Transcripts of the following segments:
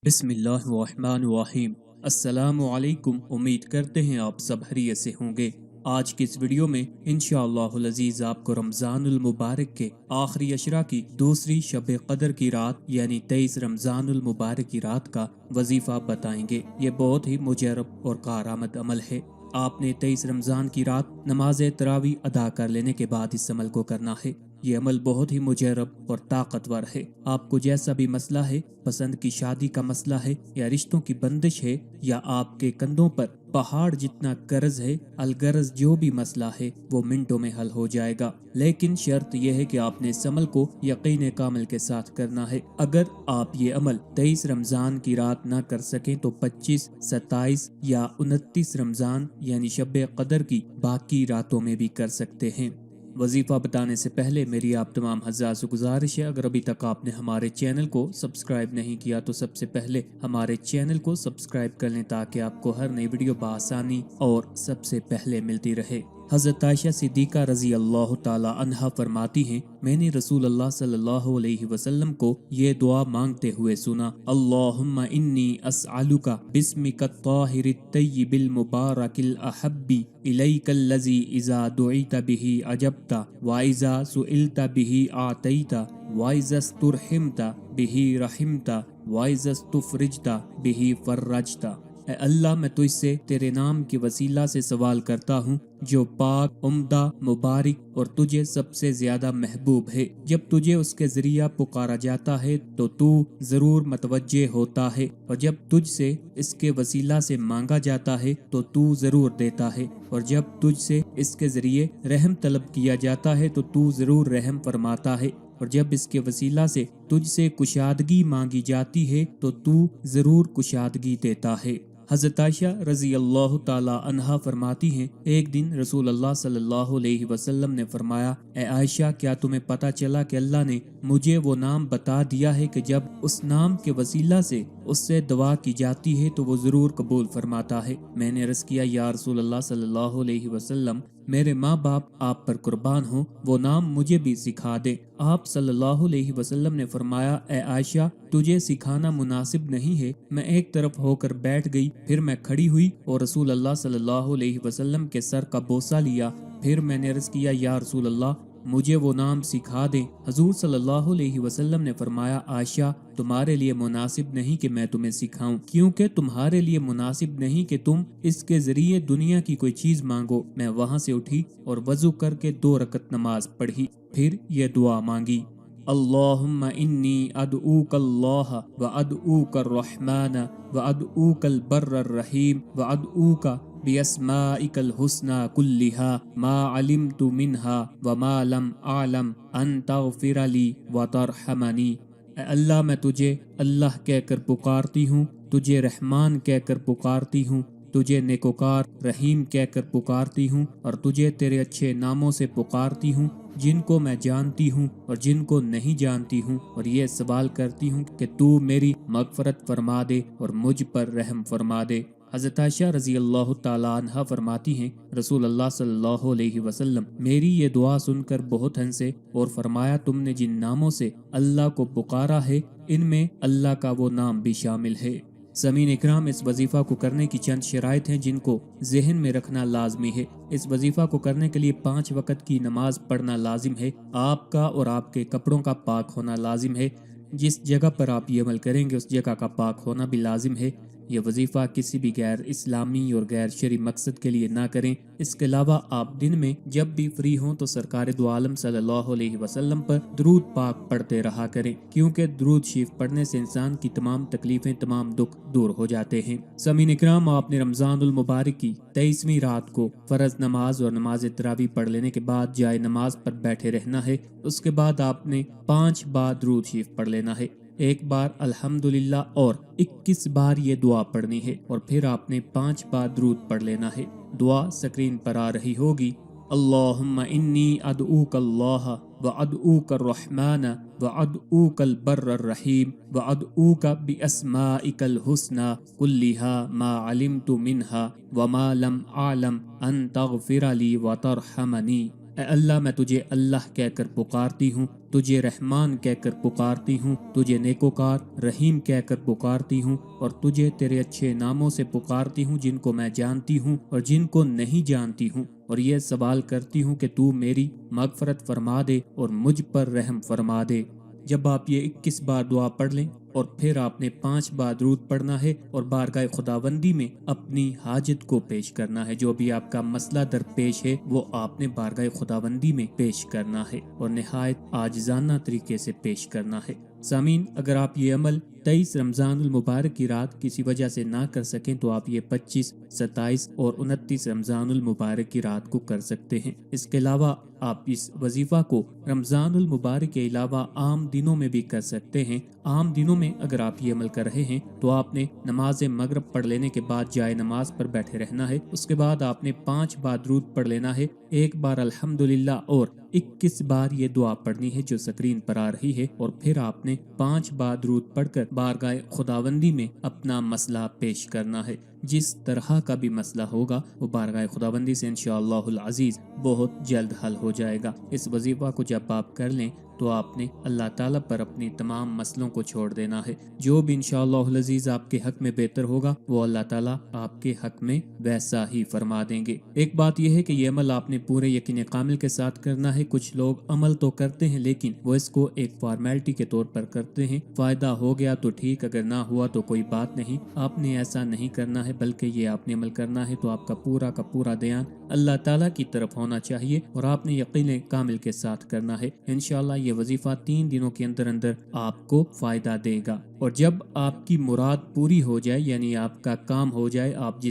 बिस्मिल्लाहिर्रहमानिर्रहीम। अस्सलाम वालेकुम। उम्मीद करते हैं आप सब खैरियत से होंगे। आज की इस वीडियो में इंशाअल्लाहुल अज़ीज़ आपको रमज़ानुल मुबारक के आखिरी अशरा की दूसरी शब कदर की रात यानी 23 रमज़ानुल मुबारक की रात का वजीफ़ा बताएंगे। ये बहुत ही मुजरब और कारआमद अमल है। आपने 23 रमज़ान की रात नमाज तरावी अदा कर लेने के बाद इस अमल को करना है। ये अमल बहुत ही मुजरब और ताकतवर है। आपको जैसा भी मसला है, पसंद की शादी का मसला है या रिश्तों की बंदिश है या आपके कंधों पर पहाड़ जितना कर्ज है, अलगर्ज जो भी मसला है वो मिनटों में हल हो जाएगा। लेकिन शर्त यह है कि आपने इस अमल को यकीन कामिल के साथ करना है। अगर आप ये अमल 23 रमजान की रात ना कर सकें तो 25, 27 या 29 रमजान यानी शब कदर की बाकी रातों में भी कर सकते हैं। वजीफ़ा बताने से पहले मेरी आप तमाम हज़रात से गुजारिश है, अगर अभी तक आपने हमारे चैनल को सब्सक्राइब नहीं किया तो सबसे पहले हमारे चैनल को सब्सक्राइब कर लें ताकि आपको हर नई वीडियो बआसानी और सबसे पहले मिलती रहे। हज़रत आयशा सिद्दीक़ा रज़ी अल्लाह ताला अन्हा फरमाती हैं, मैंने रसूल अल्लाह सल्लल्लाहु अलैहि वसल्लम को ये दुआ मांगते हुए सुना, अल्लाहुम्मा इन्नी अस्अलुका बिस्मिकत ताहिरित तय्यिबिल मुबारकिल अहब्बी इलैकल्लज़ी इज़ा दुईता बिही अजबता व इज़ा सुइलता बिही आतैता व इज़ा स्तुरहिमता बिही रहिमता व इज़ा स्तुफ़रिजता बिही फ़र्रजता। ऐ अल्लाह, मैं तुझसे तेरे नाम के वसीला से सवाल करता हूँ जो पाक, उम्दा, मुबारक और तुझे सबसे ज्यादा महबूब है। जब तुझे उसके जरिया पुकारा जाता है तो तू जरूर मतवज्जे होता है, और जब तुझसे इसके वसीला से मांगा जाता है तो तू जरूर देता है, और जब तुझसे इसके जरिए रहम तलब किया जाता है तो तू जरूर रहम फरमाता है, और जब इसके वसीला से तुझसे कुशादगी मांगी जाती है तो तू जरूर कुशादगी देता है। हज़रत आयशा रज़ी अल्लाह ताला अन्हा फरमाती हैं, एक दिन रसूल अल्लाह सल्लल्लाहु अलैहि वसल्लम ने फरमाया, ए आयशा, क्या तुम्हें पता चला कि अल्लाह ने मुझे वो नाम बता दिया है कि जब उस नाम के वसीला से उससे दुआ की जाती है तो वो जरूर कबूल फरमाता है। मैंने अर्ज़ किया, या रसूल अल्लाह सल्लल्लाहु अलैहि वसल्लम, मेरे माँ बाप आप पर कुर्बान हो, वो नाम मुझे भी सिखा दे। आप सल्लल्लाहु अलैहि वसल्लम ने फरमाया, ए आयशा, तुझे सिखाना मुनासिब नहीं है। मैं एक तरफ होकर बैठ गई, फिर मैं खड़ी हुई और रसूल अल्लाह सल्लल्लाहु अलैहि वसल्लम के सर का बोसा लिया। फिर मैंने अर्ज़ किया, या रसूल अल्लाह, मुझे वो नाम सिखा दें। हजूर सल्लल्लाहु अलैहि वसल्लम ने फरमाया, आयशा, तुम्हारे लिए मुनासिब नहीं कि मैं तुम्हें सिखाऊं, क्योंकि तुम्हारे लिए मुनासिब नहीं कि तुम इसके जरिए दुनिया की कोई चीज मांगो। मैं वहां से उठी और वजू करके 2 रकत नमाज पढ़ी, फिर ये दुआ मांगी, अल्लाहुम्मा इन्नी अदऊकल्लाह व अदऊकर रहमान व अदऊकल बर्रर रहीम व अदऊका बिअस्माइकल हुस्ना कुल्लिहा मा अलिमतु मिन्हा व मा लम आलम अन तग़फिर ली व तरहमनी। अल्लाह, मैं तुझे अल्लाह कहकर पुकारती हूँ, तुझे रहमान कहकर पुकारती हूँ, तुझे नेकोकार रहीम कहकर पुकारती हूँ, और तुझे तेरे अच्छे नामों से पुकारती हूँ जिनको मैं जानती हूँ और जिनको नहीं जानती हूँ, और ये सवाल करती हूँ कि तू मेरी मगफरत फरमा दे और मुझ पर रहम फरमा दे। हज़रत आयशा रज़ी अल्लाह ताला अन्हा फरमाती हैं, रसूल अल्लाह सल्लल्लाहु अलैहि वसल्लम मेरी ये दुआ सुनकर बहुत हंसे और फरमाया, तुमने जिन नामों से अल्लाह को पुकारा है इनमें अल्लाह का वो नाम भी शामिल है। समीन इकराम, इस वजीफा को करने की चंद शराइत हैं जिनको जहन में रखना लाजमी है। इस वजीफा को करने के लिए 5 वक़्त की नमाज पढ़ना लाजिम है। आपका और आपके कपड़ों का पाक होना लाजिम है। जिस जगह पर आप ये अमल करेंगे उस जगह का पाक होना भी लाजिम है। यह वजीफा किसी भी गैर इस्लामी और गैर शरी मकसद के लिए ना करें। इसके अलावा आप दिन में जब भी फ्री हों तो सरकार दो आलम सल्लल्लाहु अलैहि वसल्लम पर दुरूद पाक पढ़ते रहा करें, क्योंकि दुरूद शरीफ पढ़ने से इंसान की तमाम तकलीफें, तमाम दुख दूर हो जाते हैं। समीन इकराम, आपने रमजानुल मुबारक की 23वीं रात को फर्ज नमाज और नमाज तरावी पढ़ लेने के बाद जाए नमाज पर बैठे रहना है। उसके बाद आपने 5 बार दुरूद शरीफ पढ़ लेना है, 1 बार अल्हम्दुलिल्लाह और 21 बार ये दुआ पढ़नी है, और फिर आपने 5 बार दुरूद पढ़ लेना है। दुआ स्क्रीन पर आ रही होगी, अल्लाहुम्मा इन्नी अदऊकल्लाह व अदऊकर रहमान व अदऊकल बर्रर रहीम व अदऊका बिअस्माइकल हुस्ना कुल्लिहा मा अलिमतु मिन्हा व मा लम आलम अन तग़फिर ली व तरहमनी। اے اللہ میں تجھے اللہ کہہ کر پکارتی ہوں، تجھے رحمان کہہ کر پکارتی ہوں، تجھے نیکوکار رحیم کہہ کر پکارتی ہوں، اور تجھے تیرے اچھے ناموں سے پکارتی ہوں جن کو میں جانتی ہوں اور جن کو نہیں جانتی ہوں، اور یہ سوال کرتی ہوں کہ تو میری مغفرت فرما دے اور مجھ پر رحم فرما دے۔ جب آپ یہ 21 بار دعا پڑھ لیں اور پھر آپ نے 5 بار درود پڑھنا ہے اور بارگاہ خداوندی میں اپنی حاجت کو پیش کرنا ہے، جو بھی آپ کا مسئلہ درپیش ہے وہ آپ نے بارگاہ خداوندی میں پیش کرنا ہے اور نہایت عاجزانہ طریقے سے پیش کرنا ہے۔ سامعین، اگر آپ یہ عمل 23 رمضان المبارک کی رات کسی وجہ سے نہ کر سکیں تو آپ یہ 25، 27 اور 29 رمضان المبارک کی رات کو کر سکتے ہیں۔ اس کے علاوہ آپ اس وظیفہ کو رمضان المبارک کے علاوہ عام دنوں میں بھی کر سکتے ہیں۔ عام دنوں میں اگر آپ یہ عمل کر رہے ہیں تو آپ نے نماز مغرب پڑھ لینے کے بعد جائے نماز پر بیٹھے رہنا ہے، اس کے بعد آپ نے 5 بار درود پڑھ لینا ہے، 1 بار الحمدللہ اور 21 بار یہ دعا پڑھنی ہے جو سکرین پر آ رہی ہے، اور پھر آپ نے 5 بار درود پڑھ کر بارگاہ خداوندی میں اپنا مسئلہ پیش کرنا ہے۔ جس طرح کا بھی مسئلہ ہوگا وہ بارگاہ خداوندی سے انشاءاللہ العزیز بہت جلد حل ہو جائے گا۔ اس وظیفہ کو جب آپ کر لیں تو آپ نے اللہ تعالیٰ پر اپنی تمام مسئلوں کو چھوڑ دینا ہے۔ جو بھی انشاءاللہ العزیز آپ کے حق میں بہتر ہوگا وہ اللہ تعالیٰ آپ کے حق میں ویسا ہی فرما دیں گے۔ ایک بات یہ ہے کہ یہ عمل آپ نے پورے یقین کامل کے ساتھ کرنا ہے۔ کچھ لوگ عمل تو کرتے ہیں لیکن وہ اس کو ایک فارمیلٹی کے طور پر کرتے ہیں، فائدہ ہو گیا تو ٹھیک، اگر نہ ہوا تو کوئی بات نہیں۔ آپ نے ایسا نہیں کرنا ہے، بلکہ یہ آپ نے عمل کرنا ہے تو آپ کا پورا دھیان اللہ تعالیٰ کی طرف ہونا چاہیے اور آپ نے یقین کامل کے ساتھ کرنا ہے۔ انشاءاللہ یہ وظیفہ 3 دنوں کے اندر آپ کو فائدہ دے گا، اور جب آپ کی مراد پوری ہو جائے، یعنی آپ کا کام ہو جائے، آپ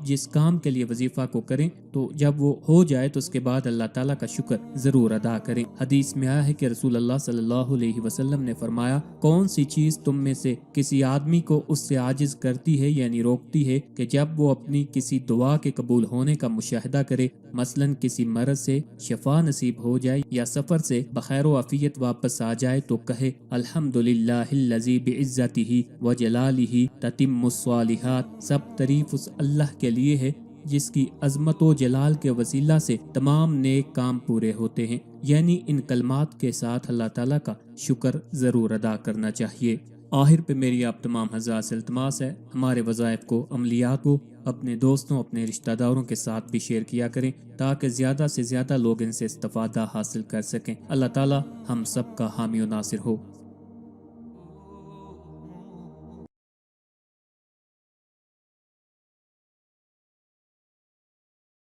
جس کام کے لیے وظیفہ کو کریں، تو جب وہ ہو جائے تو اس کے بعد اللہ تعالیٰ کا شکر ضرور ادا کریں۔ حدیث میں آیا ہے کہ رسول اللہ صلی اللہ علیہ وسلم نے فرمایا، کون سی چیز تم میں سے کسی آدمی کو اس سے عاجز کرتی ہے یعنی روکتی ہے کہ جب وہ اپنی کسی دعا کے قبول ہونے کا مشاہدہ کرے، مثلا کسی مرض سے شفا نصیب ہو جائے یا سفر سے بخیر و عافیت واپس آ جائے تو کہے الحمدللہ الذی بعزتہ وجلالہ تتم الصالحات، سب تعریف اس اللہ کے لیے ہے جس کی عظمت و جلال کے وسیلہ سے تمام نیک کام پورے ہوتے ہیں۔ یعنی ان کلمات کے ساتھ اللہ تعالیٰ کا شکر ضرور ادا کرنا چاہیے۔ آخر پہ میری آپ تمام حضرات سے التماس ہے، ہمارے وظائف کو، عملیات کو اپنے دوستوں، اپنے رشتہ داروں کے ساتھ بھی شیئر کیا کریں تاکہ زیادہ سے زیادہ لوگ ان سے استفادہ حاصل کر سکیں۔ اللہ تعالیٰ ہم سب کا حامی و ناصر ہو۔